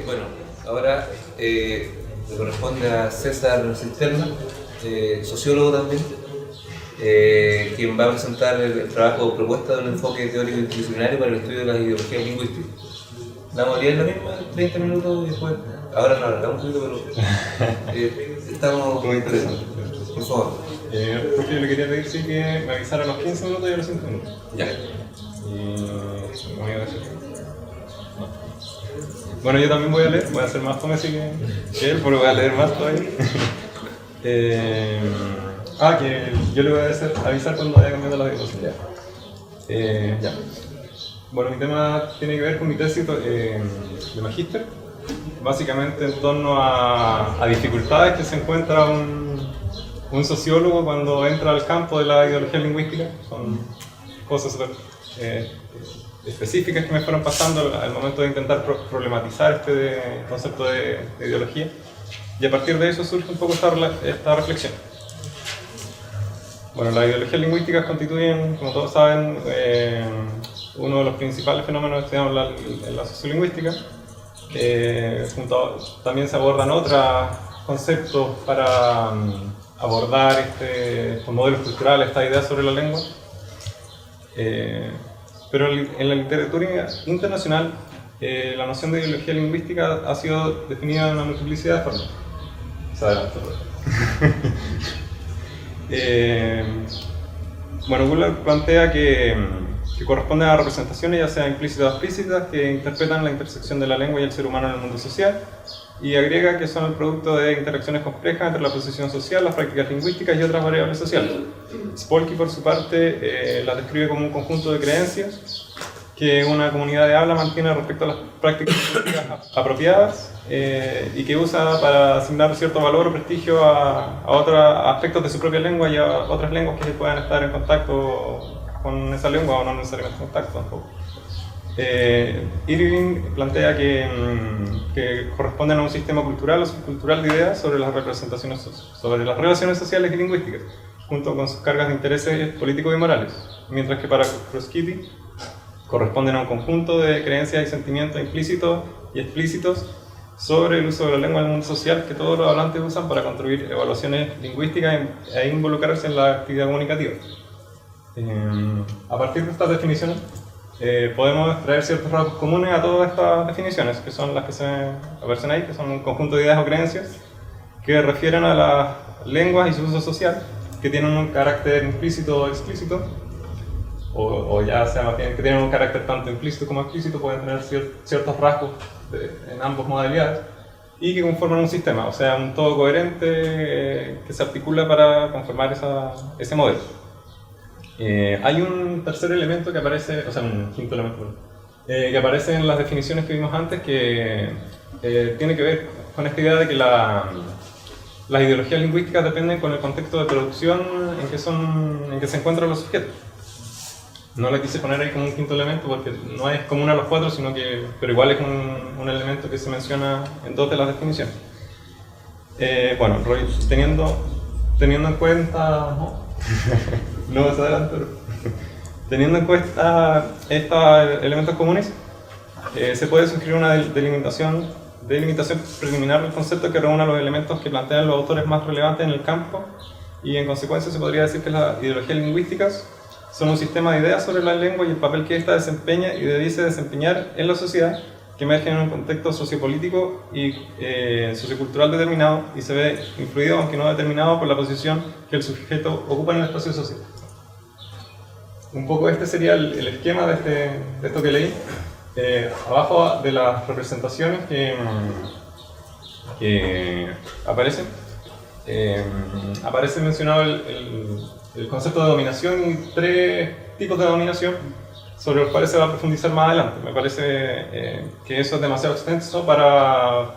Bueno, ahora le corresponde a César Cisterna, sociólogo también, quien va a presentar el trabajo propuesta de un enfoque teórico interdisciplinario para el estudio de las ideologías lingüísticas. La modalidad es la misma, 30 minutos y después, ahora nos alargamos un poquito, pero estamos muy interesante. Por favor. Porque yo le quería pedir sí que me avisara a los 15 minutos y a los 5 minutos. Ya. Y voy a decir. Bueno, yo también voy a leer, voy a hacer más fome así que él, pero voy a leer más todavía. Que yo le voy a avisar cuando vaya cambiando la diapositiva. Ya. Bueno, mi tema tiene que ver con mi tesis de magíster, básicamente en torno a dificultades que se encuentra un sociólogo cuando entra al campo de la ideología lingüística. Son cosas súper específicas que me fueron pasando al momento de intentar problematizar este concepto de ideología, y a partir de eso surge un poco esta reflexión. Bueno, las ideologías lingüísticas constituyen, como todos saben, uno de los principales fenómenos estudiados en la sociolingüística. También se abordan otros conceptos para abordar estos modelos culturales, estas ideas sobre la lengua. Pero en la literatura internacional, la noción de ideología lingüística ha sido definida de una multiplicidad de formas. Bueno, Buller plantea que corresponden a representaciones, ya sea implícitas o explícitas, que interpretan la intersección de la lengua y el ser humano en el mundo social, y agrega que son el producto de interacciones complejas entre la posición social, las prácticas lingüísticas y otras variables sociales. Spolky, por su parte, las describe como un conjunto de creencias que una comunidad de habla mantiene respecto a las prácticas lingüísticas apropiadas y que usa para asignar cierto valor o prestigio a otros aspectos de su propia lengua y a otras lenguas que puedan estar en contacto con esa lengua o no necesariamente en contacto tampoco. Irving plantea que corresponden a un sistema cultural o subcultural de ideas sobre las relaciones sociales y lingüísticas, junto con sus cargas de intereses políticos y morales, mientras que para Kruskytty corresponden a un conjunto de creencias y sentimientos implícitos y explícitos sobre el uso de la lengua en el mundo social que todos los hablantes usan para construir evaluaciones lingüísticas e involucrarse en la actividad comunicativa. A partir de estas definiciones, podemos extraer ciertos rasgos comunes a todas estas definiciones, que son las que se aparecen ahí, que son un conjunto de ideas o creencias que refieren a las lenguas y su uso social, que tienen un carácter implícito o explícito, o ya sea más bien que tienen un carácter tanto implícito como explícito, pueden tener ciertos rasgos en ambas modalidades, y que conforman un sistema, o sea, un todo coherente que se articula para conformar ese modelo. Hay un tercer elemento que aparece, o sea, un quinto elemento, que aparece en las definiciones que vimos antes, que tiene que ver con esta idea de que las ideologías lingüísticas dependen con el contexto de producción en que se encuentran los sujetos. No le quise poner ahí como un quinto elemento porque no es común a los cuatro, pero igual es un elemento que se menciona en dos de las definiciones. Bueno, Roy, teniendo en cuenta... No más adelante, pero teniendo en cuenta estos elementos comunes, se puede sugerir una delimitación preliminar del concepto que reúna los elementos que plantean los autores más relevantes en el campo, y en consecuencia se podría decir que las ideologías lingüísticas son un sistema de ideas sobre la lengua y el papel que ésta desempeña y debiese desempeñar en la sociedad, que emerge en un contexto sociopolítico y sociocultural determinado y se ve influido, aunque no determinado, por la posición que el sujeto ocupa en el espacio social. Un poco este sería el esquema de esto que leí. Abajo de las representaciones que aparecen, aparece mencionado el concepto de dominación y tres tipos de dominación sobre los cuales se va a profundizar más adelante. Me parece que eso es demasiado extenso para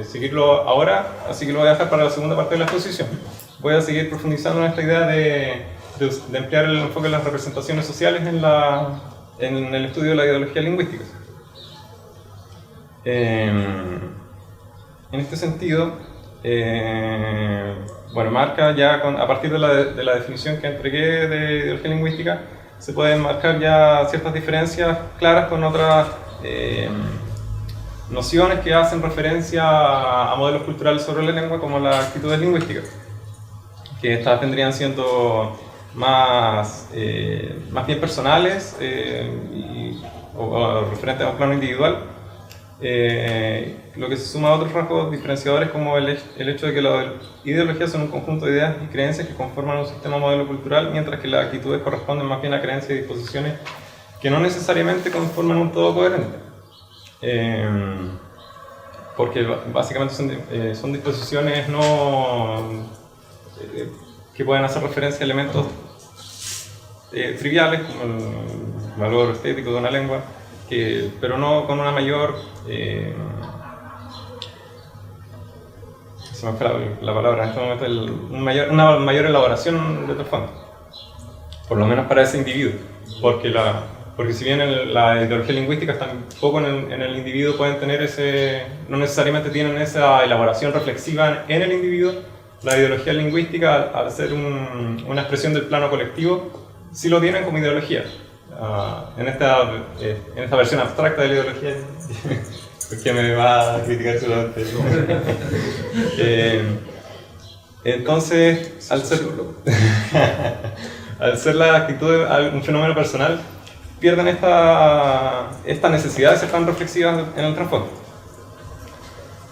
seguirlo ahora, así que lo voy a dejar para la segunda parte de la exposición. Voy a seguir profundizando en esta idea de emplear el enfoque de las representaciones sociales en el estudio de la ideología lingüística. En este sentido, bueno, marca ya a partir de la definición que entregué de ideología lingüística, se pueden marcar ya ciertas diferencias claras con otras nociones que hacen referencia a modelos culturales sobre la lengua, como las actitudes lingüísticas, que estas vendrían siendo más bien personales o referentes a un plano individual, lo que se suma a otros rasgos diferenciadores como el hecho de que las ideologías son un conjunto de ideas y creencias que conforman un sistema modelo cultural, mientras que las actitudes corresponden más bien a creencias y disposiciones que no necesariamente conforman un todo coherente, porque básicamente son disposiciones que pueden hacer referencia a elementos triviales como el valor estético de una lengua, pero no con una mayor se me fue la palabra en este momento, una mayor elaboración de trasfondo, por lo menos para ese individuo, porque si bien la ideología lingüística tampoco en el individuo pueden tener no necesariamente tienen esa elaboración reflexiva en el individuo, la ideología lingüística, al ser una expresión del plano colectivo, sí lo tienen como ideología. En esta versión abstracta de la ideología, porque me va a criticar seguramente. Entonces, al ser la actitud un fenómeno personal, pierden esta necesidad de ser tan reflexivas en el trasfondo.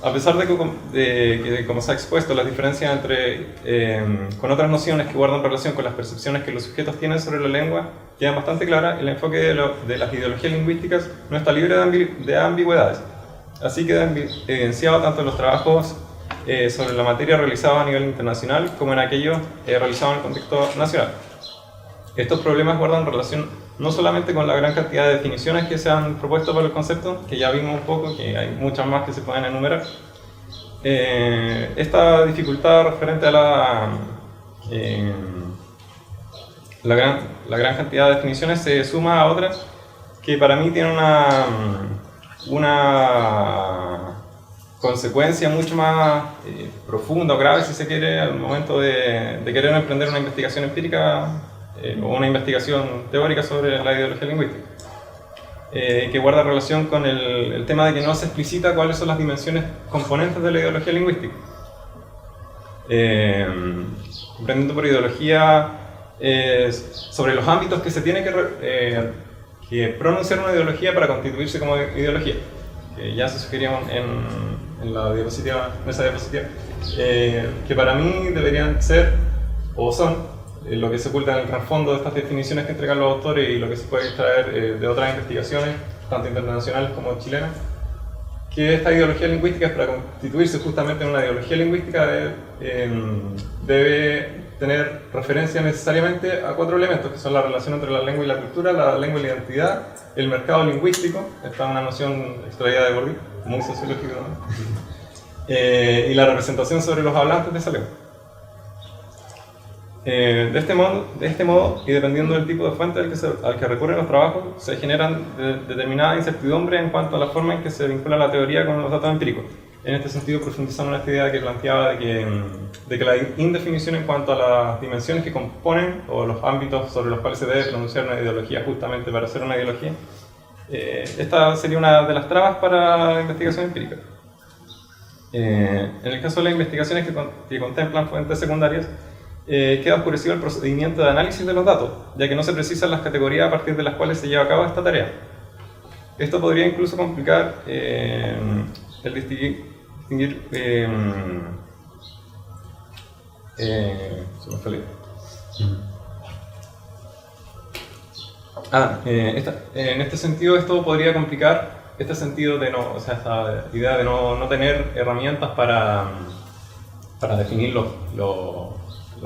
A pesar de que, como se ha expuesto, las diferencias con otras nociones que guardan relación con las percepciones que los sujetos tienen sobre la lengua quedan bastante claras, el enfoque de las ideologías lingüísticas no está libre de ambigüedades. Así queda evidenciado tanto en los trabajos sobre la materia realizados a nivel internacional como en aquellos realizados en el contexto nacional. Estos problemas guardan relación no solamente con la gran cantidad de definiciones que se han propuesto para el concepto, que ya vimos un poco, que hay muchas más que se pueden enumerar. Esta dificultad referente a la gran cantidad de definiciones se suma a otras que para mí tienen una consecuencia mucho más profunda o grave, si se quiere, al momento de querer emprender una investigación empírica o una investigación teórica sobre la ideología lingüística, que guarda relación con el tema de que no se explicita cuáles son las dimensiones componentes de la ideología lingüística. Comprendiendo por ideología sobre los ámbitos que se tiene que pronunciar una ideología para constituirse como ideología, que ya se sugería en esa diapositiva, que para mí deberían ser o son lo que se oculta en el trasfondo de estas definiciones que entregan los autores y lo que se puede extraer de otras investigaciones, tanto internacionales como chilenas, que esta ideología lingüística, para constituirse justamente en una ideología lingüística, debe tener referencia necesariamente a 4 elementos, que son la relación entre la lengua y la cultura, la lengua y la identidad, el mercado lingüístico, esta es una noción extraída de Bourdieu, muy sociológica, ¿no? Y la representación sobre los hablantes de esa lengua. De este modo, y dependiendo del tipo de fuente al que recurren los trabajos, se generan determinada incertidumbre en cuanto a la forma en que se vincula la teoría con los datos empíricos. En este sentido, profundizando en esta idea que planteaba de que la indefinición en cuanto a las dimensiones que componen o los ámbitos sobre los cuales se debe pronunciar una ideología justamente para hacer una ideología, esta sería una de las trabas para la investigación empírica. En el caso de las investigaciones que contemplan fuentes secundarias, queda oscurecido el procedimiento de análisis de los datos, ya que no se precisan las categorías a partir de las cuales se lleva a cabo esta tarea. Esto podría incluso complicar el distinguir en este sentido, esto podría complicar este sentido de esta idea de no tener herramientas para definir las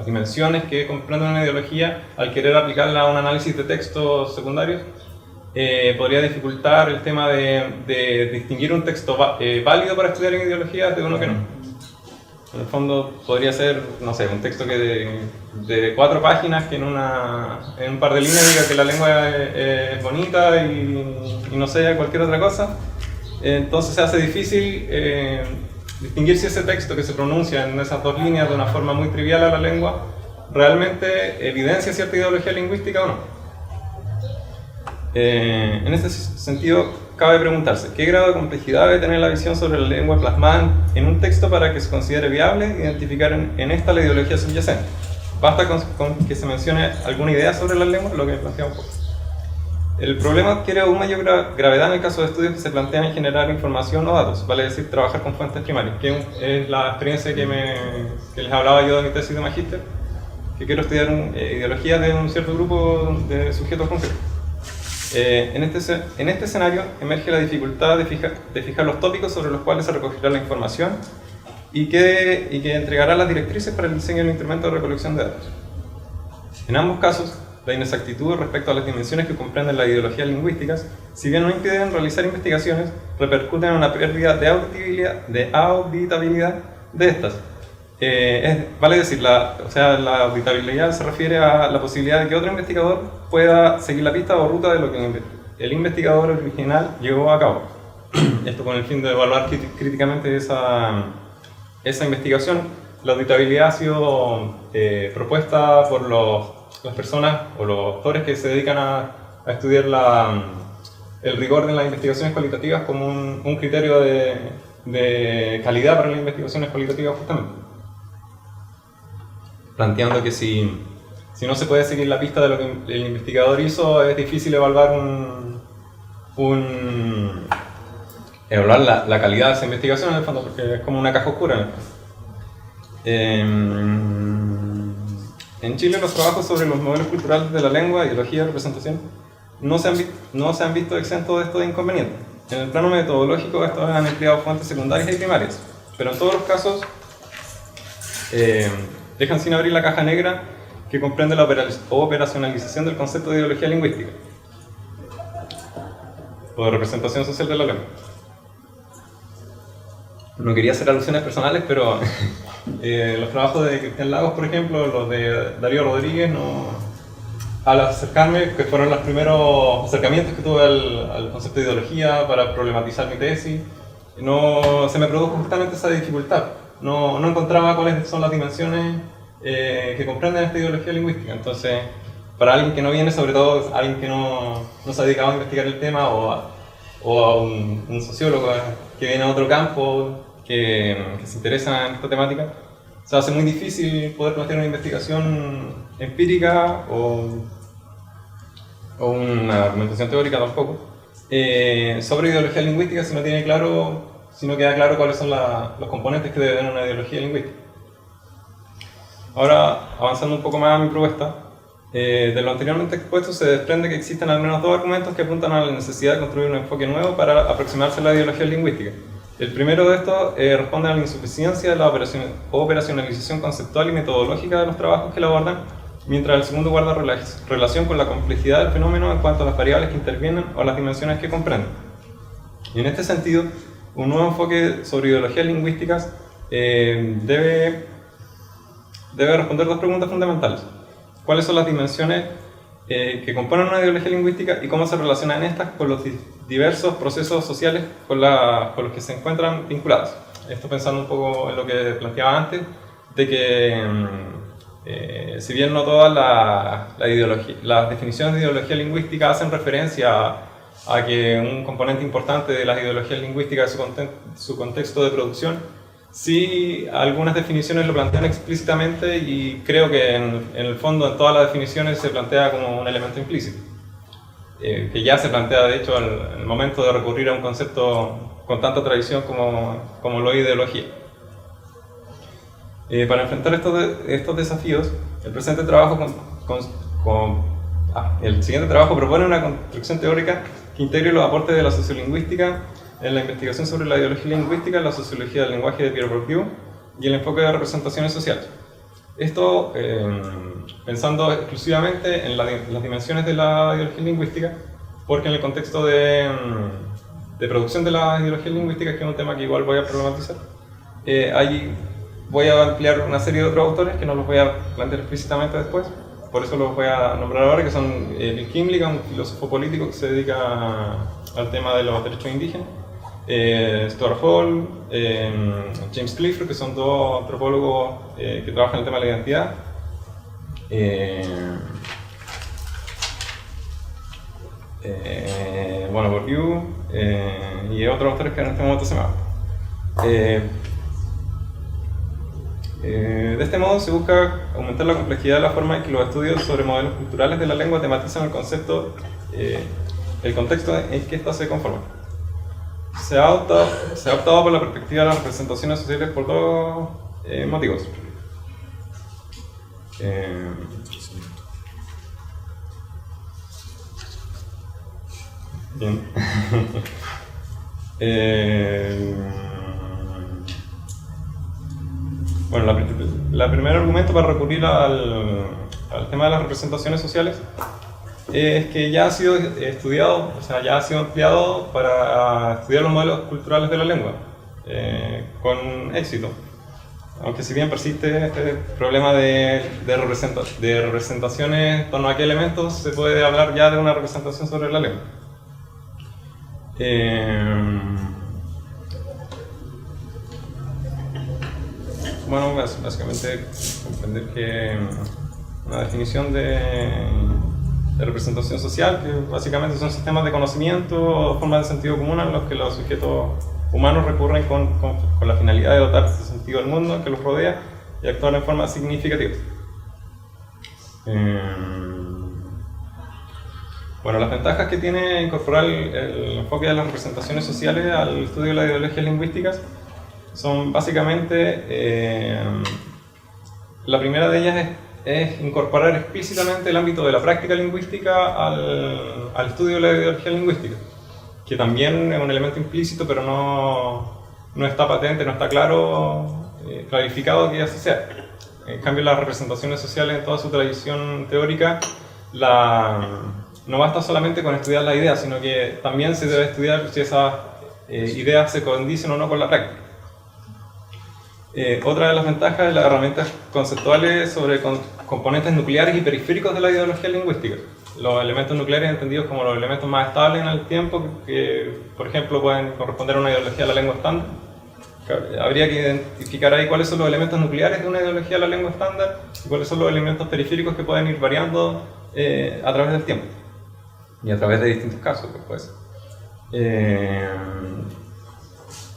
dimensiones que comprenden una ideología al querer aplicarla a un análisis de textos secundarios, podría dificultar el tema de distinguir un texto válido para estudiar en ideología de uno que no. En el fondo podría ser, no sé, un texto que de 4 páginas que en un par de líneas diga que la lengua es bonita y no sé, cualquier otra cosa. Entonces se hace difícil distinguir si ese texto que se pronuncia en esas 2 líneas de una forma muy trivial a la lengua realmente evidencia cierta ideología lingüística o no. En este sentido, cabe preguntarse, ¿qué grado de complejidad debe tener la visión sobre la lengua plasmada en un texto para que se considere viable identificar en esta la ideología subyacente? ¿Basta con que se mencione alguna idea sobre la lengua? Lo que planteamos un poco. El problema adquiere aún mayor gravedad en el caso de estudios que se plantean en generar información o datos, vale decir, trabajar con fuentes primarias, que es la experiencia que les hablaba yo de mi tesis de magíster, que quiero estudiar ideología de un cierto grupo de sujetos concretos. En este escenario emerge la dificultad de fijar los tópicos sobre los cuales se recogerá la información y que entregará las directrices para el diseño del instrumento de recolección de datos. En ambos casos, la inexactitud respecto a las dimensiones que comprenden las ideologías lingüísticas, si bien no impiden realizar investigaciones, repercuten en una pérdida de auditabilidad de estas. Vale decir, la auditabilidad se refiere a la posibilidad de que otro investigador pueda seguir la pista o ruta de lo que el investigador original llevó a cabo. Esto con el fin de evaluar críticamente esa investigación. La auditabilidad ha sido propuesta por las personas o los autores que se dedican a estudiar el rigor de las investigaciones cualitativas como un criterio de calidad para las investigaciones cualitativas justamente. Planteando que si no se puede seguir la pista de lo que el investigador hizo, es difícil evaluar evaluar la calidad de esa investigación en el fondo, porque es como una caja oscura. En Chile los trabajos sobre los modelos culturales de la lengua, ideología y representación no se han visto exentos de estos inconvenientes. En el plano metodológico estos han empleado fuentes secundarias y primarias, pero en todos los casos dejan sin abrir la caja negra que comprende la operacionalización del concepto de ideología lingüística o de representación social de la lengua. No quería hacer alusiones personales, pero los trabajos de Cristian Lagos, por ejemplo, los de Darío Rodríguez, al acercarme, que fueron los primeros acercamientos que tuve al concepto de ideología para problematizar mi tesis, se me produjo justamente esa dificultad. No encontraba cuáles son las dimensiones que comprenden esta ideología lingüística. Entonces, para alguien que no viene, sobre todo alguien que no se ha dedicado a investigar el tema, o a un sociólogo que viene a otro campo, que se interesa en esta temática, se hace muy difícil poder plantear una investigación empírica o una argumentación teórica tampoco sobre ideología lingüística si no queda claro cuáles son los componentes que debe tener una ideología lingüística. Ahora, avanzando un poco más a mi propuesta, de lo anteriormente expuesto se desprende que existen al menos 2 argumentos que apuntan a la necesidad de construir un enfoque nuevo para aproximarse a la ideología lingüística. El primero de estos responde a la insuficiencia de la operacionalización conceptual y metodológica de los trabajos que la abordan, mientras el segundo guarda relación con la complejidad del fenómeno en cuanto a las variables que intervienen o las dimensiones que comprenden. Y en este sentido, un nuevo enfoque sobre ideologías lingüísticas debe responder 2 preguntas fundamentales. ¿Cuáles son las dimensiones que componen una ideología lingüística y cómo se relacionan estas con los diversos procesos sociales con los que se encuentran vinculadas? Esto pensando un poco en lo que planteaba antes, de que si bien no todas las definiciones de ideología lingüística hacen referencia a que un componente importante de las ideologías lingüísticas es su contexto de producción, sí, algunas definiciones lo plantean explícitamente y creo que en el fondo en todas las definiciones se plantea como un elemento implícito, que ya se plantea de hecho en el momento de recurrir a un concepto con tanta tradición como lo es ideología. Para enfrentar estos desafíos, el siguiente trabajo propone una construcción teórica que integre los aportes de la sociolingüística en la investigación sobre la ideología lingüística, la sociología del lenguaje de Pierre Bourdieu y el enfoque de representaciones sociales. Esto pensando exclusivamente en las dimensiones de la ideología lingüística, porque en el contexto de producción de las ideologías lingüísticas, que es un tema que igual voy a problematizar, ahí voy a ampliar una serie de otros autores que no los voy a plantear explícitamente después, por eso los voy a nombrar ahora, que son Bill Kimley, un filósofo político que se dedica al tema de los derechos indígenas, Stuart Hall, James Clifford, que son dos antropólogos que trabajan en el tema de la identidad. Bueno, Bourdieu y otros autores que en este momento se me van. De este modo se busca aumentar la complejidad de la forma en que los estudios sobre modelos culturales de la lengua tematizan el concepto, el contexto en que ésta se conforma. Se ha optado por la perspectiva de las representaciones sociales por dos motivos. Bien. Bueno, el primer argumento para recurrir al tema de las representaciones sociales es que ya ha sido estudiado, o sea, ya ha sido empleado para estudiar los modelos culturales de la lengua, con éxito. Aunque si bien persiste este problema de representaciones en torno a qué elementos, se puede hablar ya de una representación sobre la lengua. Bueno, básicamente comprender que una definición de representación social, que básicamente son sistemas de conocimiento o formas de sentido común en los que los sujetos humanos recurren con la finalidad de dotarse de sentido al mundo que los rodea y actuar en forma significativa. Bueno, las ventajas que tiene incorporar el enfoque de las representaciones sociales al estudio de las ideologías lingüísticas son básicamente, la primera de ellas es incorporar explícitamente el ámbito de la práctica lingüística al estudio de la ideología lingüística, que también es un elemento implícito, pero no está patente, no está claro, clarificado que así sea. En cambio, las representaciones sociales en toda su tradición teórica, no basta solamente con estudiar la idea, sino que también se debe estudiar si esas ideas se condicen o no con la práctica. Otra de las ventajas es las herramientas conceptuales sobre componentes nucleares y periféricos de la ideología lingüística. Los elementos nucleares entendidos como los elementos más estables en el tiempo, que por ejemplo pueden corresponder a una ideología de la lengua estándar. Habría que identificar ahí cuáles son los elementos nucleares de una ideología de la lengua estándar y cuáles son los elementos periféricos que pueden ir variando a través del tiempo y a través de distintos casos, pues.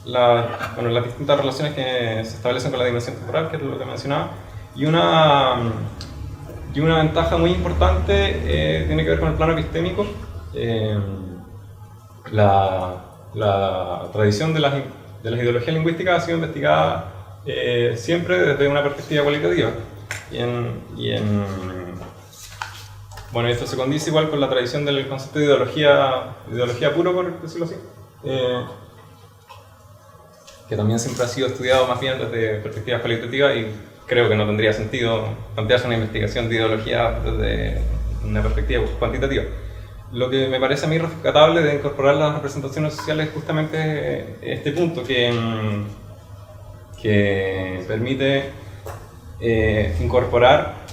Las distintas relaciones que se establecen con la dimensión temporal, que es lo que mencionaba, y una ventaja muy importante tiene que ver con el plano epistémico. La tradición de las ideologías lingüísticas ha sido investigada siempre desde una perspectiva cualitativa. Bueno, esto se condice igual con la tradición del concepto de ideología puro, por decirlo así, que también siempre ha sido estudiado más bien desde perspectivas cualitativas, y creo que no tendría sentido plantearse una investigación de ideología desde una perspectiva cuantitativa. Lo que me parece a mí rescatable de incorporar las representaciones sociales es justamente este punto que permite incorporar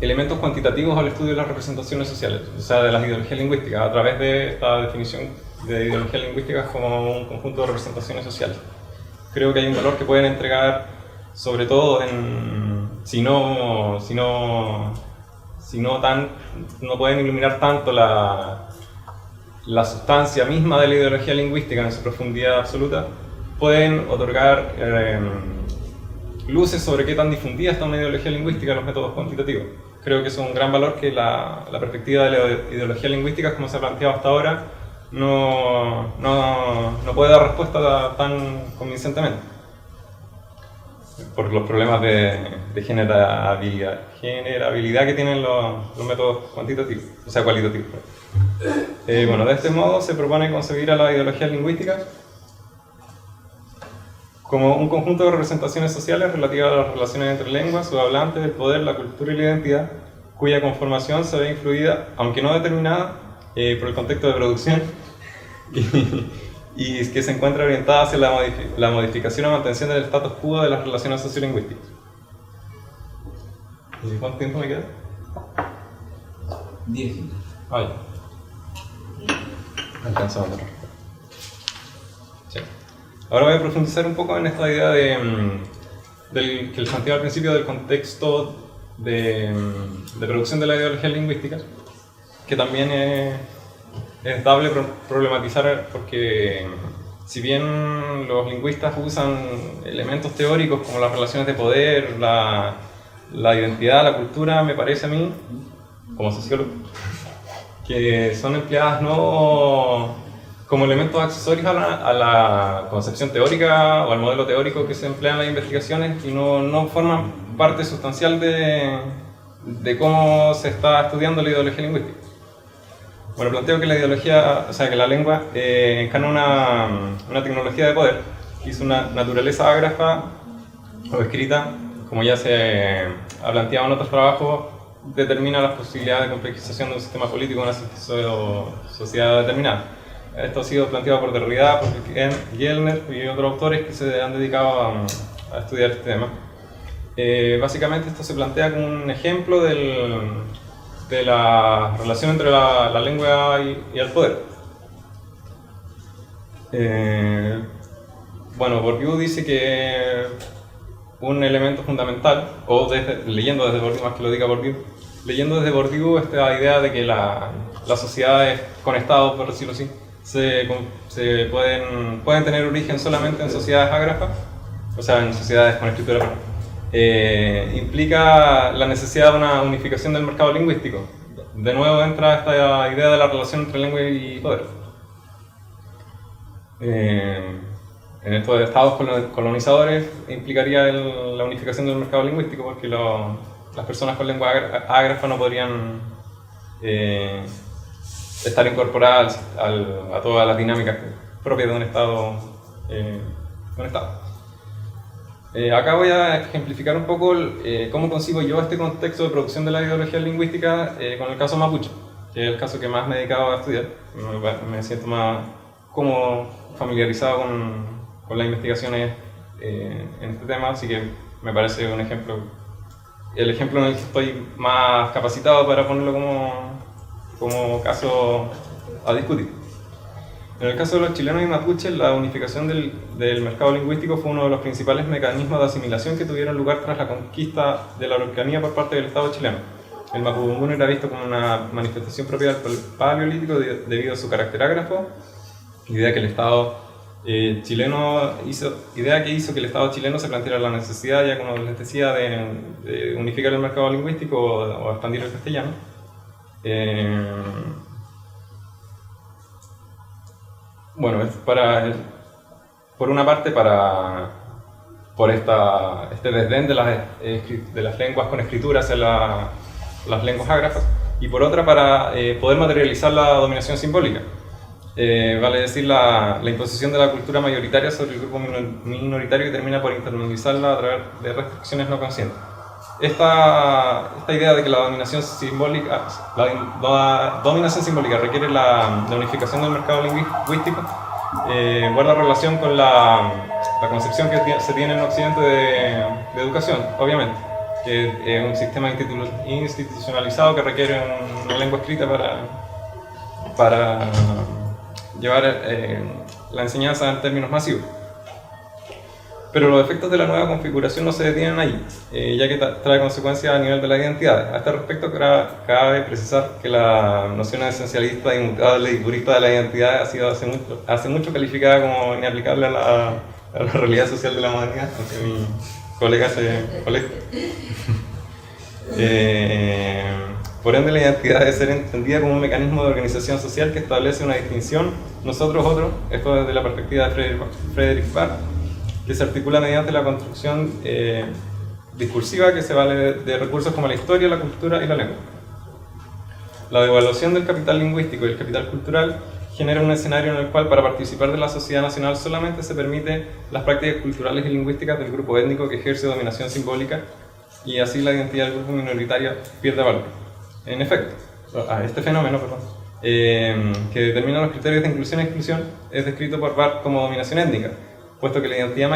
elementos cuantitativos al estudio de las representaciones sociales, o sea, de las ideologías lingüísticas, a través de esta definición de ideologías lingüísticas como un conjunto de representaciones sociales. Creo que hay un valor que pueden entregar, sobre todo no pueden iluminar tanto la sustancia misma de la ideología lingüística en su profundidad absoluta, pueden otorgar luces sobre qué tan difundida está una ideología lingüística en los métodos cuantitativos. Creo que es un gran valor que la perspectiva de la ideología lingüística, como se ha planteado hasta ahora, no puede dar respuesta tan convincentemente, por los problemas de generabilidad que tienen los métodos cuantitativos, o sea, cualitativos. Bueno, de este modo se propone concebir a las ideologías lingüísticas como un conjunto de representaciones sociales relativas a las relaciones entre lenguas, sus hablantes, el poder, la cultura y la identidad, cuya conformación se ve influida, aunque no determinada, por el contexto de producción y que se encuentra orientada hacia la modificación o mantención del status quo de las relaciones sociolingüísticas. ¿Y cuánto tiempo me queda? 10. Ah, ya. Alcanzamos. Sí. Ahora voy a profundizar un poco en esta idea que les planteaba al principio del contexto de producción de la ideología lingüística, que también es dable problematizar porque si bien los lingüistas usan elementos teóricos como las relaciones de poder, la identidad, la cultura, me parece a mí, como sociólogo, que son empleadas no como elementos accesorios a la concepción teórica o al modelo teórico que se emplea en las investigaciones y no forman parte sustancial de cómo se está estudiando la ideología lingüística. Bueno, planteo que la ideología, o sea, que la lengua encarna una tecnología de poder, que es una naturaleza ágrafa o escrita, como ya se ha planteado en otros trabajos, determina las posibilidades de complejización de un sistema político en una sociedad determinada. Esto ha sido planteado por Derrida, por Gellner y otros autores que se han dedicado a estudiar este tema. Básicamente esto se plantea como un ejemplo de la relación entre la lengua y el poder. Bueno, Bourdieu dice que un elemento fundamental, o leyendo desde Bourdieu, más que lo diga Bourdieu, leyendo desde Bourdieu esta idea de que las sociedades con Estado, por decirlo así, pueden tener origen solamente en sociedades ágrafas, o sea, en sociedades con escritura, implica la necesidad de una unificación del mercado lingüístico. De nuevo entra esta idea de la relación entre lengua y poder. En estos estados colonizadores implicaría la unificación del mercado lingüístico porque las personas con lengua ágrafa no podrían estar incorporadas a todas las dinámicas propias de un estado. Acá voy a ejemplificar un poco cómo concibo yo este contexto de producción de la ideología lingüística con el caso mapuche, que es el caso que más me he dedicado a estudiar. Me siento más como familiarizado con las investigaciones en este tema, así que me parece el ejemplo en el que estoy más capacitado para ponerlo como caso a discutir. En el caso de los chilenos y mapuches, la unificación del mercado lingüístico fue uno de los principales mecanismos de asimilación que tuvieron lugar tras la conquista de la Araucanía por parte del Estado chileno. El mapudungun era visto como una manifestación propia del paleolítico debido a su carácter ágrafo, idea que hizo que el Estado chileno se planteara la necesidad, ya como les decía, de unificar el mercado lingüístico o expandir el castellano. Bueno, es por una parte por este desdén de las lenguas con escritura hacia las lenguas ágrafas, y por otra para poder materializar la dominación simbólica, vale decir la imposición de la cultura mayoritaria sobre el grupo minoritario que termina por internalizarla a través de restricciones no conscientes. Esta idea de que la dominación simbólica requiere la unificación del mercado lingüístico guarda relación con la concepción que se tiene en Occidente de educación, obviamente, que es un sistema institucionalizado que requiere una lengua escrita para llevar la enseñanza en términos masivos. Pero los efectos de la nueva configuración no se detienen ahí, ya que trae consecuencias a nivel de la identidad. A este respecto, cabe precisar que la noción esencialista, inmutable y purista de la identidad ha sido hace mucho calificada como inaplicable a la realidad social de la modernidad, aunque mi colega se molesta. Por ende, la identidad debe ser entendida como un mecanismo de organización social que establece una distinción nosotros-otros, esto desde la perspectiva de Frederick Barr, que se articula mediante la construcción discursiva que se vale de recursos como la historia, la cultura y la lengua. La devaluación del capital lingüístico y el capital cultural genera un escenario en el cual para participar de la sociedad nacional solamente se permite las prácticas culturales y lingüísticas del grupo étnico que ejerce dominación simbólica, y así la identidad del grupo minoritario pierde valor. En efecto, este fenómeno, que determina los criterios de inclusión y exclusión, es descrito por Barth como dominación étnica, puesto que la identidad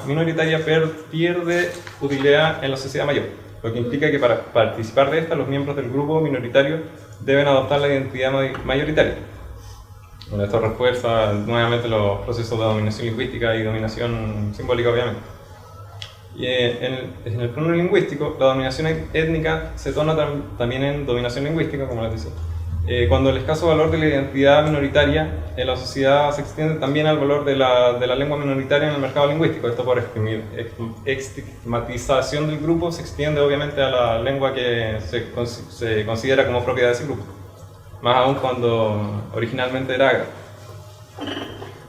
minoritaria pierde utilidad en la sociedad mayor, lo que implica que para participar de esta, los miembros del grupo minoritario deben adoptar la identidad mayoritaria. Bueno, esto refuerza nuevamente los procesos de dominación lingüística y dominación simbólica, obviamente. Y en el plano lingüístico, la dominación étnica se torna también en dominación lingüística, como les decía. Cuando el escaso valor de la identidad minoritaria en la sociedad se extiende también al valor de la lengua minoritaria en el mercado lingüístico. Esto por estigmatización del grupo se extiende obviamente a la lengua que se considera como propiedad de ese grupo, más aún cuando originalmente era agra.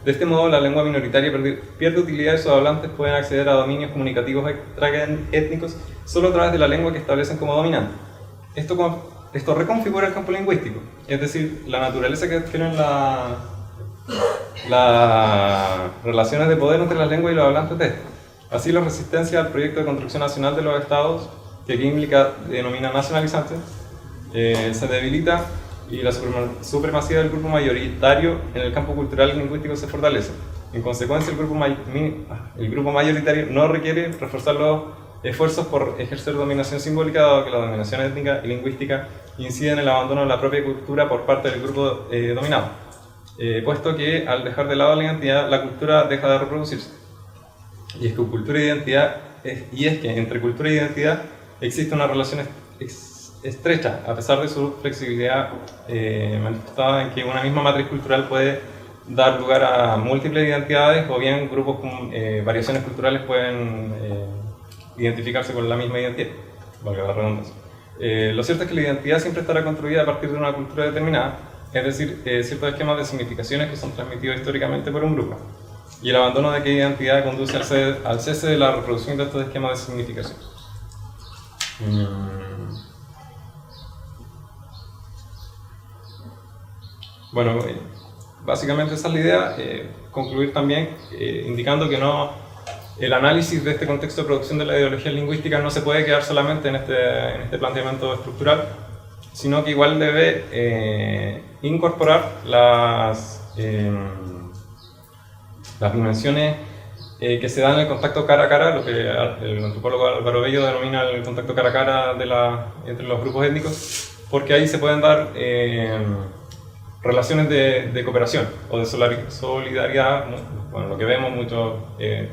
De este modo, la lengua minoritaria pierde utilidad y sus hablantes pueden acceder a dominios comunicativos extraétnicos solo a través de la lengua que establecen como dominante. Esto reconfigura el campo lingüístico, es decir, la naturaleza que adquieren las relaciones de poder entre las lenguas y los hablantes de estas. Así, la resistencia al proyecto de construcción nacional de los estados, que Gimli denomina nacionalizante, se debilita y la supremacía del grupo mayoritario en el campo cultural y lingüístico se fortalece. En consecuencia, el grupo mayoritario no requiere reforzar los esfuerzos por ejercer dominación simbólica, dado que la dominación étnica y lingüística incide en el abandono de la propia cultura por parte del grupo dominado, puesto que al dejar de lado la identidad, la cultura deja de reproducirse. Y es que entre cultura y identidad existe una relación estrecha, a pesar de su flexibilidad manifestada en que una misma matriz cultural puede dar lugar a múltiples identidades, o bien grupos con variaciones culturales pueden identificarse con la misma identidad, valga la redundancia. Lo cierto es que la identidad siempre estará construida a partir de una cultura determinada, es decir, ciertos esquemas de significaciones que son transmitidos históricamente por un grupo, y el abandono de aquella identidad conduce al cese de la reproducción de estos esquemas de significación. Bueno, básicamente esa es la idea. Concluir también indicando que el análisis de este contexto de producción de la ideología lingüística no se puede quedar solamente en este planteamiento estructural, sino que igual debe incorporar las dimensiones que se dan en el contacto cara a cara, lo que el antropólogo Álvaro Bello denomina el contacto cara a cara entre los grupos étnicos, porque ahí se pueden dar relaciones de cooperación o de solidaridad. Bueno, lo que vemos, muchos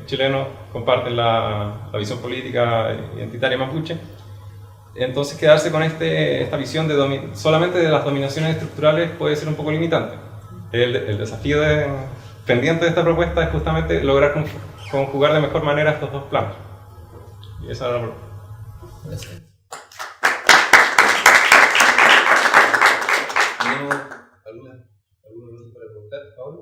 chilenos comparten la visión política identitaria mapuche. Entonces, quedarse con esta visión solamente de las dominaciones estructurales puede ser un poco limitante. El desafío pendiente de esta propuesta es justamente lograr conjugar de mejor manera estos dos planos. Y esa era la propuesta. Gracias. ¿Alguna cosa para preguntar, Pablo?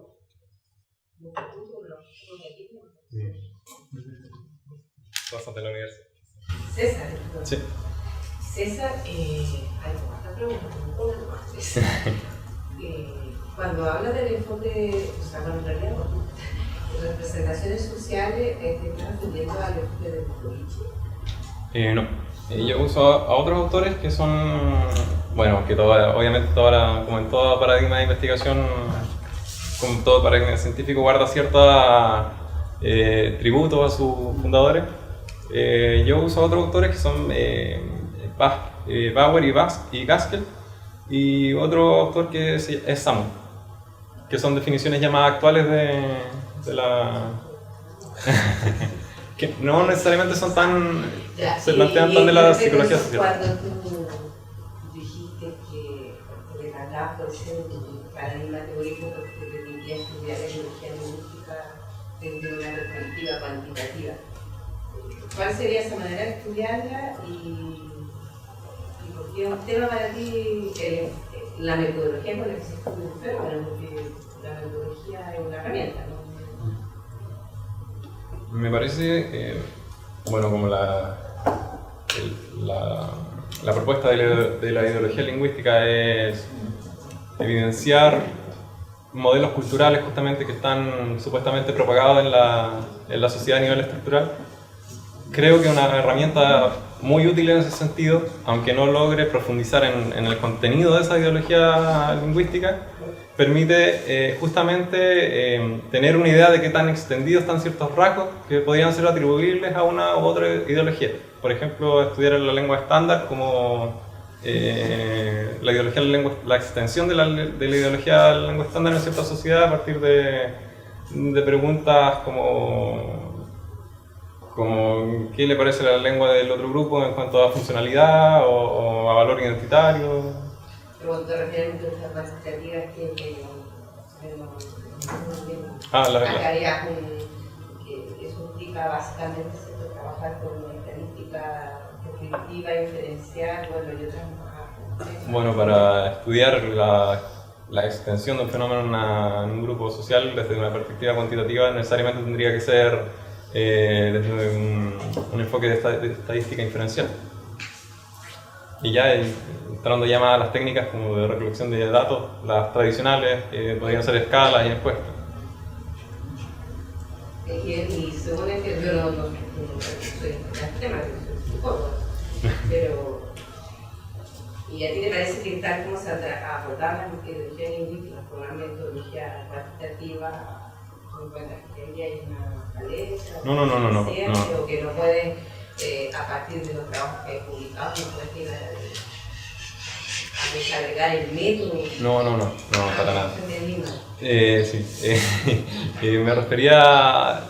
Bastante la universidad. César. Sí. César, hay otra pregunta, cuando habla del enfoque, o sea, bueno, en realidad, de representaciones sociales, ¿te estás refiriendo al enfoque de Bogovici? No. Yo uso a otros autores que son, bueno, que obviamente como en todo paradigma de investigación, como todo paradigma científico, guarda cierto tributo a sus fundadores. Yo uso a otros autores que son Bauer y Gaskell, y otro autor que es Samuel, que son definiciones ya más actuales de la... que no necesariamente son se plantean tan de la psicología social. Cuando tú dijiste que le trataba por ser un paradigma teórico que te permitía estudiar la ideología lingüística desde una perspectiva cuantitativa, ¿cuál sería esa manera de estudiarla y por qué es un tema para ti la metodología con la que se estudia un fenómeno? Porque la metodología es una herramienta, ¿no? Me parece, bueno, como la propuesta de la ideología lingüística es evidenciar modelos culturales justamente que están supuestamente propagados en la sociedad a nivel estructural. Creo que una herramienta muy útil en ese sentido, aunque no logre profundizar en el contenido de esa ideología lingüística, permite justamente tener una idea de qué tan extendidos están ciertos rasgos que podrían ser atribuibles a una u otra ideología. Por ejemplo, estudiar la lengua estándar como la ideología de la lengua, la extensión de la ideología de la lengua estándar en cierta sociedad a partir de preguntas como qué le parece la lengua del otro grupo en cuanto a funcionalidad o a valor identitario. Pero cuando te refieres a las cuantitativas que eso implica básicamente trabajar con estadística descriptiva, inferencial, bueno, y otras más. Bueno, para estudiar la extensión de un fenómeno en un grupo social desde una perspectiva cuantitativa necesariamente tendría que ser desde un enfoque de estadística inferencial. Y ya entrando ya más a las técnicas como de recolección de datos, las tradicionales, podrían ser escalas y encuestas. Y según el que yo no soy tema, soy psicólogo, pero ¿y a ti te parece que tal como se abordar la metodología lingüística por una metodología cuantitativa, encuentras que hay una falencia? No. O que no puedes, a partir de los trabajos que he publicado, no puedes llegar a desagregar el método. No, para nada. Me refería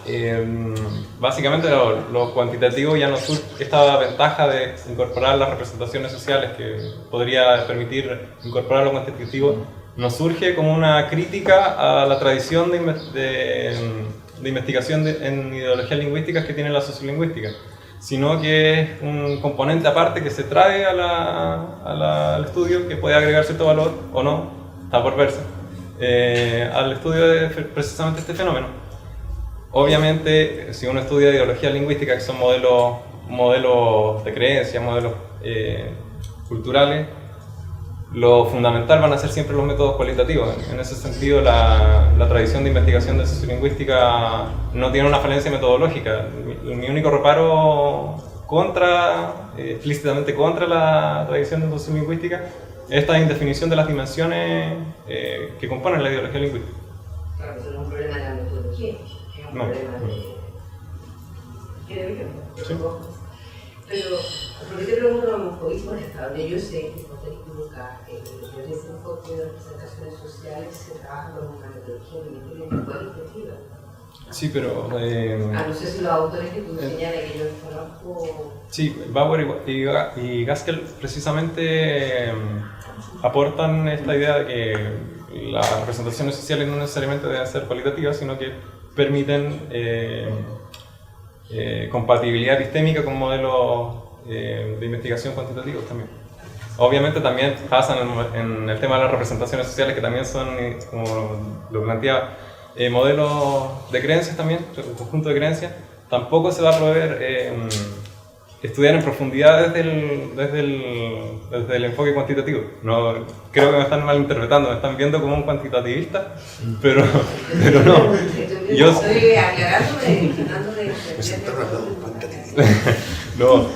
básicamente lo cuantitativo ya no surge esta ventaja de incorporar las representaciones sociales que podría permitir incorporar lo cuantitativo, nos surge como una crítica a la tradición de investigación en ideologías lingüísticas que tiene la sociolingüística, sino que es un componente aparte que se trae al estudio, que puede agregar cierto valor o no, está por verse, al estudio de precisamente este fenómeno. Obviamente, si uno estudia ideología lingüística, que son modelos de creencia, modelos culturales, lo fundamental van a ser siempre los métodos cualitativos. En ese sentido, la tradición de investigación de sociolingüística no tiene una falencia metodológica. Mi único reparo explícitamente contra la tradición de sociolingüística es esta indefinición de las dimensiones que componen la ideología lingüística. Claro, eso no es un problema de la metodología, es un problema de visión. Sí. Pero, ¿por qué te pregunto homofobismo? Hasta donde yo sé que no te equivocas, en ese enfoque de representaciones sociales se trabaja con una metodología lingüística cualitativa. Sí, pero... no sé si los autores que tú señalas que yo conozco... Sí, Bauer y Gaskell precisamente aportan esta idea de que las representaciones sociales no necesariamente deben ser cualitativas, sino que permiten compatibilidad epistémica con modelos de investigación cuantitativos también. Obviamente también pasan en el tema de las representaciones sociales, que también son, como lo planteaba, modelos de creencias también, un conjunto de creencias. Tampoco se va a poder estudiar en profundidad desde el enfoque cuantitativo. No, creo que me están malinterpretando, me están viendo como un cuantitativista, pero no. Yo estoy aclarándome, no,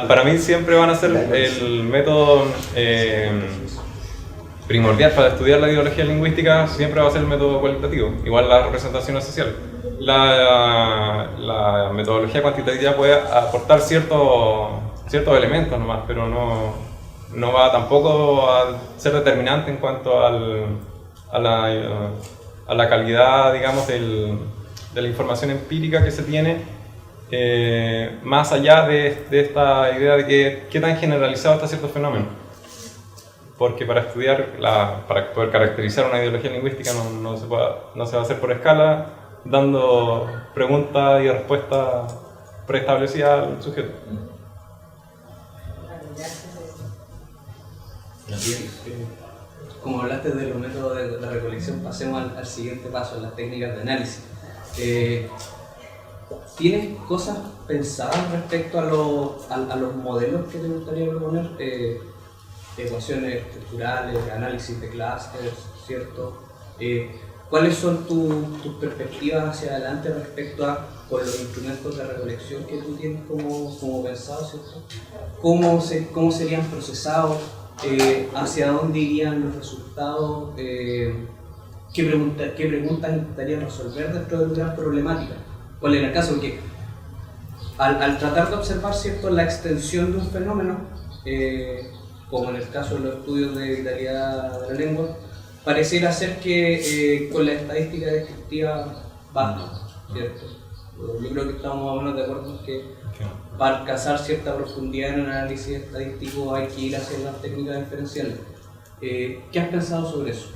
para mí siempre van a ser el método primordial para estudiar la ideología lingüística, siempre va a ser el método cualitativo, igual las representaciones sociales. La metodología cuantitativa puede aportar ciertos elementos nomás, pero no va tampoco a ser determinante en cuanto a la calidad, digamos, de la información empírica que se tiene, más allá de esta idea de qué tan generalizado está cierto fenómeno. Porque para para poder caracterizar una ideología lingüística no se va a hacer por escala, dando preguntas y respuestas preestablecidas al sujeto. Como hablaste de los métodos de la recolección, pasemos al siguiente paso, las técnicas de análisis. ¿Tienes cosas pensadas respecto a los modelos que te gustaría proponer? Ecuaciones estructurales, análisis de clústeres, ¿cierto? ¿Cuáles son tus perspectivas hacia adelante respecto a con los instrumentos de recolección que tú tienes como pensado, ¿cierto? ¿Cómo serían procesados? ¿Hacia dónde irían los resultados? ¿Qué preguntas intentarían resolver dentro de una problemática? ¿Cuál era el caso? Porque al tratar de observar, ¿cierto?, la extensión de un fenómeno, como en el caso de los estudios de vitalidad de la lengua, pareciera ser que con la estadística descriptiva basta, ¿cierto? Yo creo que estamos más o menos de acuerdo en que para alcanzar cierta profundidad en el análisis estadístico hay que ir hacia las técnicas diferenciales. ¿Qué has pensado sobre eso?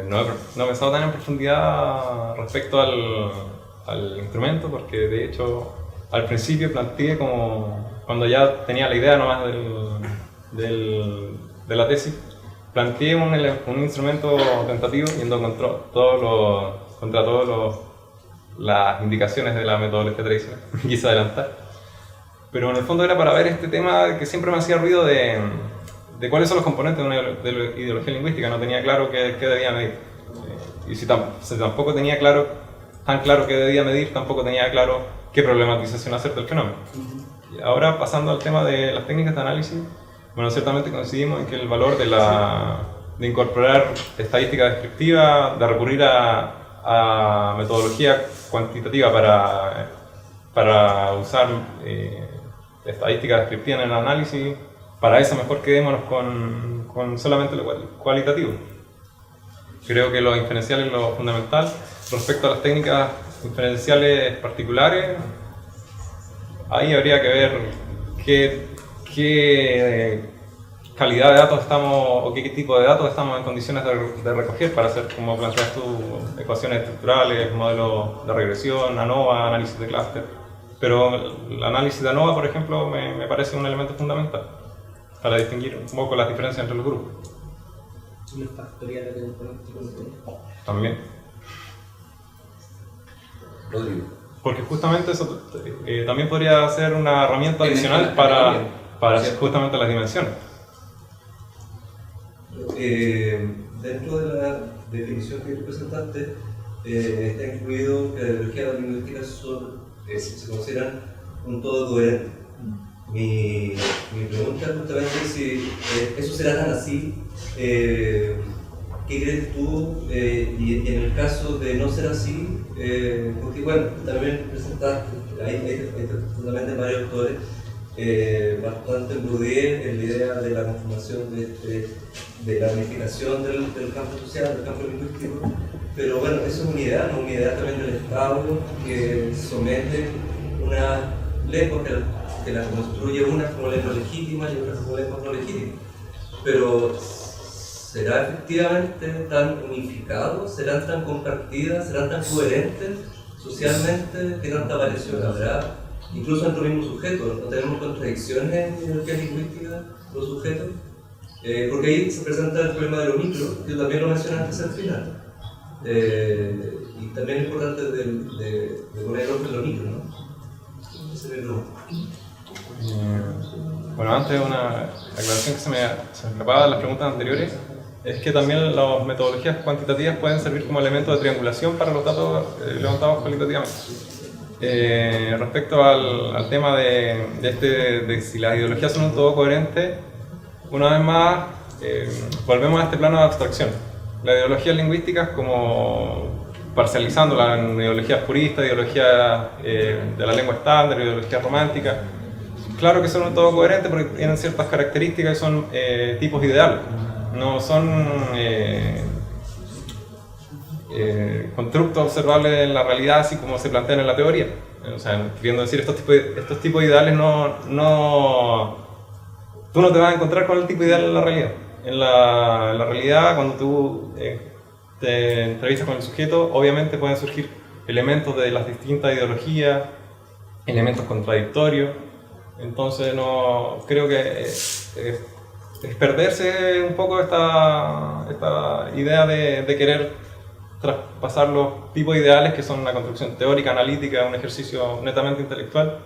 No he pensado tan en profundidad respecto al instrumento, porque de hecho al principio planteé como cuando ya tenía la idea nomás de la tesis, planteé un instrumento tentativo yendo contra todas las indicaciones de la metodología tradicional que quise adelantar, pero en el fondo era para ver este tema que siempre me hacía ruido de cuáles son los componentes de la ideología lingüística. No tenía claro qué debía medir, y si tampoco tenía tan claro qué debía medir, tampoco tenía claro qué problematización hacer del fenómeno. Y ahora, pasando al tema de las técnicas de análisis, bueno, ciertamente coincidimos en que el valor de incorporar estadística descriptiva, de recurrir a metodología cuantitativa para usar estadística descriptiva en el análisis, para eso mejor quedémonos con solamente lo cualitativo. Creo que lo inferencial es lo fundamental. Respecto a las técnicas inferenciales particulares, ahí habría que ver qué calidad de datos o qué tipo de datos estamos en condiciones de recoger para hacer, como planteas tú, ecuaciones estructurales, modelos de regresión, ANOVA, análisis de clúster. Pero el análisis de ANOVA, por ejemplo, me parece un elemento fundamental para distinguir un poco las diferencias entre los grupos. ¿Y los factoriales de componentes? También. Rodrigo. Porque justamente eso también podría ser una herramienta adicional para justamente las dimensiones. Dentro de la definición que tú presentaste, está incluido que la ideología de la lingüística se consideran un todo coherente. Mi pregunta justamente es si eso será tan así. ¿Qué crees tú? Y en el caso de no ser así, porque bueno, también presentaste, hay fundamentalmente varios autores, bastante Bourdieu en la idea de la conformación de la unificación del campo social, del campo lingüístico, pero bueno, eso es una idea también del Estado que somete una lengua que la construye una como lengua legítima y otra como lengua no legítima. Pero ¿será efectivamente tan unificado? ¿Serán tan compartidas? ¿Serán tan coherentes socialmente? ¿Qué tanta variación habrá? Incluso entre los mismos sujetos, ¿no tenemos contradicciones en la ideología lingüística los sujetos? Porque ahí se presenta el problema de lo micro, que también lo mencionaste al final. Y también es importante de poner el ojo en lo micro, ¿no? Ese es mi pregunta. Bueno, antes una aclaración que se me escapaba de las preguntas anteriores, es que también las metodologías cuantitativas pueden servir como elemento de triangulación para los datos levantados cualitativamente. Respecto al tema de si las ideologías son un todo coherente, una vez más volvemos a este plano de abstracción. Las ideologías lingüísticas, como parcializándolas en ideologías puristas, ideologías de la lengua estándar, ideologías románticas, claro que son un todo coherente porque tienen ciertas características y son tipos ideales, no son constructos observables en la realidad así como se plantean en la teoría. O sea, queriendo decir, estos tipos de ideales tú no te vas a encontrar con el tipo ideal en la realidad. En la realidad, cuando tú te entrevistas con el sujeto, obviamente pueden surgir elementos de las distintas ideologías, elementos contradictorios. Entonces creo que es perderse un poco esta idea de querer traspasar los tipos ideales, que son una construcción teórica, analítica, un ejercicio netamente intelectual,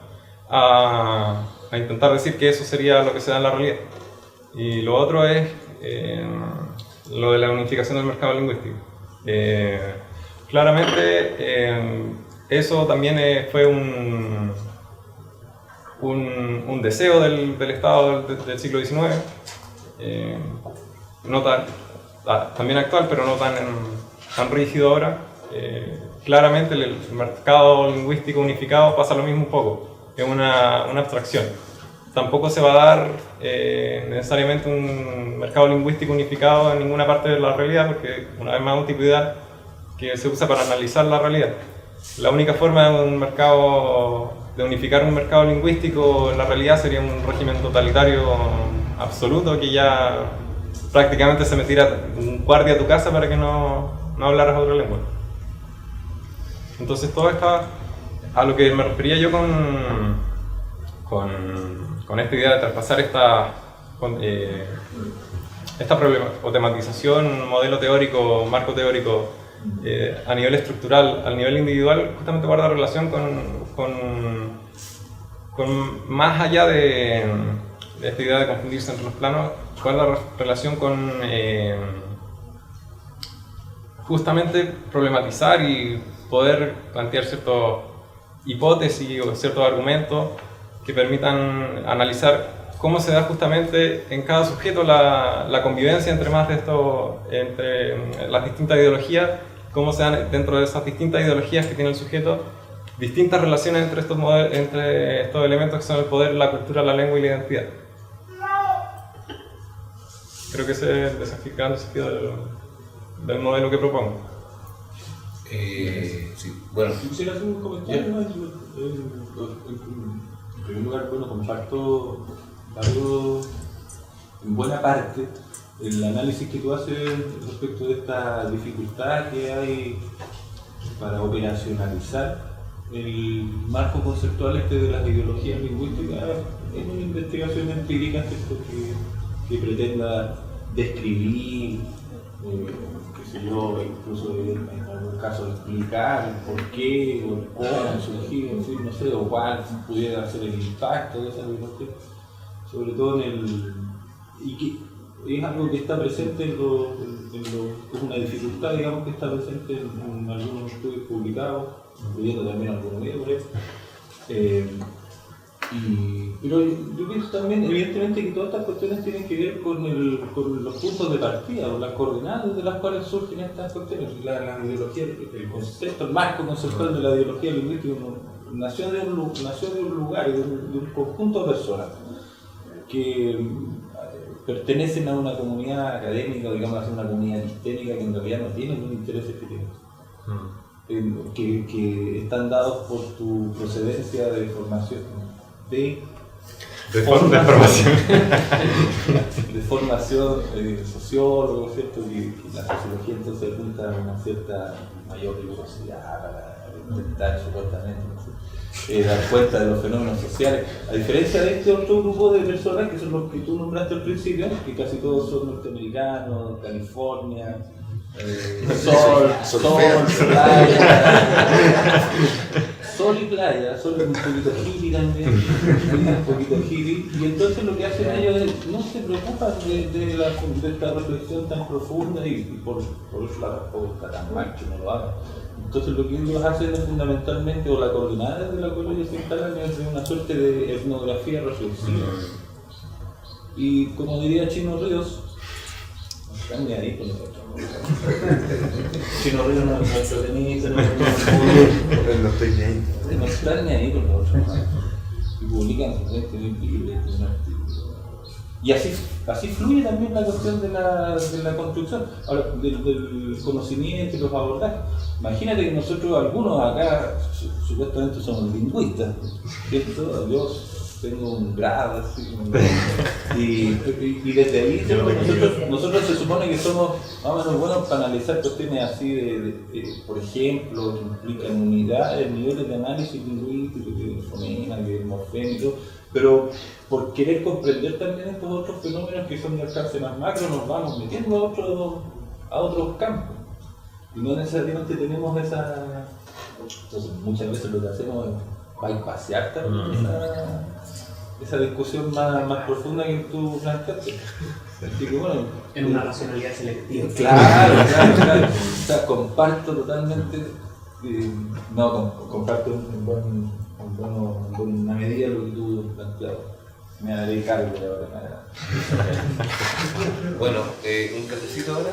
a intentar decir que eso sería lo que se da en la realidad. Y lo otro es lo de la unificación del mercado lingüístico. Claramente eso también fue un deseo del Estado del siglo XIX, no también actual, pero no tan rígido ahora. Claramente el mercado lingüístico unificado pasa lo mismo un poco, es una abstracción. Tampoco se va a dar necesariamente un mercado lingüístico unificado en ninguna parte de la realidad, porque una vez más un tipo de idea que se usa para analizar la realidad. La única forma de unificar un mercado lingüístico en la realidad sería un régimen totalitario absoluto que ya prácticamente se metiera un guardia a tu casa para que no hablaras otra lengua. Entonces todo esto, a lo que me refería yo con esta idea de traspasar esta problema o tematización, modelo teórico, marco teórico a nivel estructural, al nivel individual, justamente guarda relación con más allá de esta idea de confundirse entre los planos, guarda relación con justamente problematizar y poder plantear ciertas hipótesis o ciertos argumentos que permitan analizar cómo se da justamente en cada sujeto la convivencia entre las distintas ideologías, cómo se dan dentro de esas distintas ideologías que tiene el sujeto, distintas relaciones entre estos elementos que son el poder, la cultura, la lengua y la identidad. Creo que ese es el gran desafío del modelo que propongo. Sí, bueno. Quisiera hacer un comentario. En primer lugar, bueno, comparto en buena parte el análisis que tú haces respecto de esta dificultad que hay para operacionalizar el marco conceptual de las ideologías lingüísticas en una investigación empírica que pretenda describir, incluso en algún caso explicar el por qué o el cómo surgió, en fin, no sé, o cuál pudiera ser el impacto de esa ideología, sobre todo y que es algo que está presente es una dificultad, digamos, que está presente en algunos estudios publicados, incluyendo también algunos medios por eso. Pero yo pienso también, evidentemente, que todas estas cuestiones tienen que ver con los puntos de partida o las coordenadas de las cuales surgen estas cuestiones. La ideología, el concepto, el marco conceptual de la ideología lingüística nació de un lugar, de un conjunto de personas que pertenecen a una comunidad académica, digamos, a una comunidad epistémica que en realidad no tienen un interés específico. Que están dados por tu procedencia de formación. De formación sociólogo, ¿cierto? Que la sociología entonces apunta a una cierta mayor rigurosidad para intentar supuestamente dar cuenta de los fenómenos sociales, a diferencia de este otro grupo de personas que son los que tú nombraste al principio, que casi todos son norteamericanos, California, sol y playa, sol un poquito hippie también, un poquito hippie, y entonces lo que hacen ellos es no se preocupan de esta reflexión tan profunda y por eso la respuesta tan mal que no lo hagan. Entonces lo que ellos hacen es fundamentalmente, o la coordenada de la cual ellos se instalan es una suerte de etnografía reflexiva. Y como diría Chino Ríos, no están ni ahí con nosotros. Chino Ríos no es nuestro tenista, no están ni ahí con nosotros. Y publican su libros. Y así fluye también la cuestión de la construcción, ahora, del conocimiento y los abordajes. Imagínate que nosotros, algunos acá, supuestamente somos lingüistas, ¿cierto? Yo tengo un grado así, y desde ahí nosotros se supone que somos más o menos buenos para analizar cuestiones así por ejemplo, que implican unidades, niveles de análisis lingüístico, de fonema, de morfémico, pero por querer comprender también estos otros fenómenos que son de alcance más macro, nos vamos metiendo a otros campos. Y no necesariamente tenemos esa... Entonces muchas veces lo que hacemos es bypassear también esa discusión más profunda que tú planteaste. Así que bueno, En una racionalidad selectiva. claro. O sea, comparto totalmente, comparto en buena medida lo que tú planteabas. Me haré cargo de ahora. Bueno, un cafecito ahora.